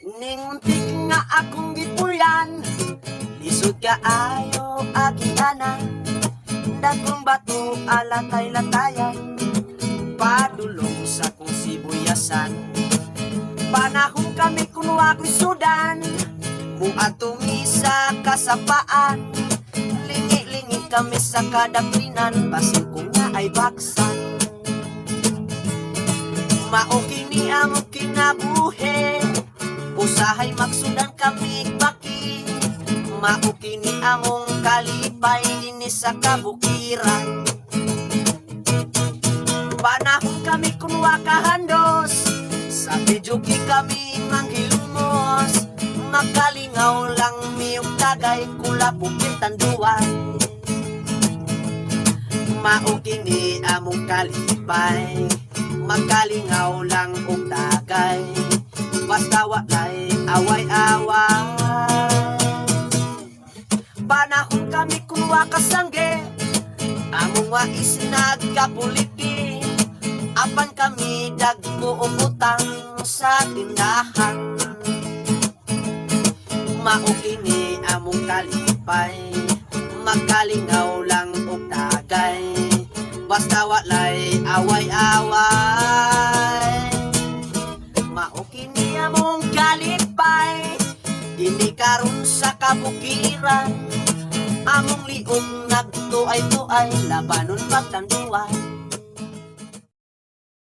Ninguntik nga akong gipuyan, lisod kaayo aking anan, dagkong bato alatay-latayan, padulong sa kong sibuyasan. Panahon kami kuno ako'y sudan, buatumi sa kasapaan, lingi-lingi kami sa kadaplinan, basin ko nga ay baksan. Maokini ang kinabuhi, usahay magsudan kami baki, maukini among kalipay ini sa kabukiran. Panahon kami kunwa kahandos, sa pijuki kami manghilumos, makalingaw lang miyong tagay kula pupit tanduan. Mao kini among kalipay, magkalingaw lang og dagay, basta walay away-away. Panahon kami kuha kasangge, among wais nagkapuliti, apan kami dagko og utang sa tindahan. Mao kini among kalipay, magkalingaw lang og dagay, basta walay away-away. Mao kini among kalipay, dini karon sa kabukiran, among liong nagtuay-tuay, labanon pagtanduan.